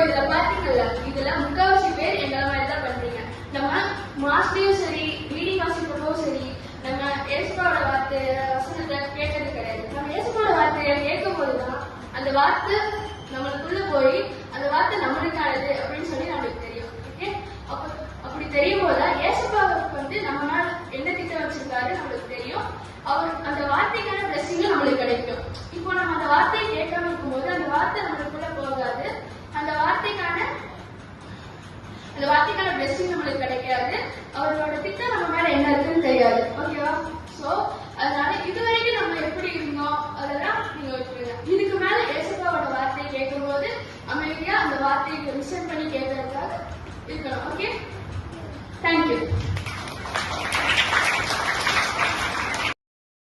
இதுல பாத்தீங்கல்ல, இதுல முக்காவாசி பேர் எங்களை மாதிரி தான் பண்றீங்க. நம்ம மாஸ்லயும் சரி, ரீடிங் வாசிக்கிறப்பவும் சரி, நம்ம ஏசுபாவோட வார்த்தை வசனத்தை கேட்கறது கிடையாது. நம்ம ஏசுபாவோட வார்த்தையை கேட்கும் போதுதான் அந்த வார்த்தை நம்மளுக்குள்ள போய் அந்த வார்த்தை நம்மளுக்கானது அப்படின்னு சொல்லி நம்மளுக்கு தெரியும். ஓகே, அப்படி தெரியும் போதுதான் ஏசுபாவுக்கு வந்து நம்ம மேல என்ன திட்டம் வச்சிருக்காரு நம்மளுக்கு தெரியும். அவர் அந்த வார்த்தைக்கான பிளஸிங்கும் நம்மளுக்கு கிடைக்கும். இப்போ நம்ம அந்த வார்த்தையை கேட்காம இருக்கும்போது அந்த வார்த்தை நம்மளுக்குள்ள போகாது. அந்த வார்த்தைக்கான பிளஸிங் நம்மளுக்கு கிடைக்காது. அவரோட திட்டம் நம்ம மேல என்ன இருக்குன்னு தெரியாது. ஓகேவா? சோ அதனால இதுவரைக்கும் நம்ம எப்படி இருந்தோம் அதெல்லாம் நீங்க விட்டுருங்க. இதுக்கு மேல ஏசப்பாவோட வார்த்தையை கேட்கும் போது அமைதியா அந்த வார்த்தையை லிசன் பண்ணி கேட்கறதுக்காக இருக்கணும். ஓகே.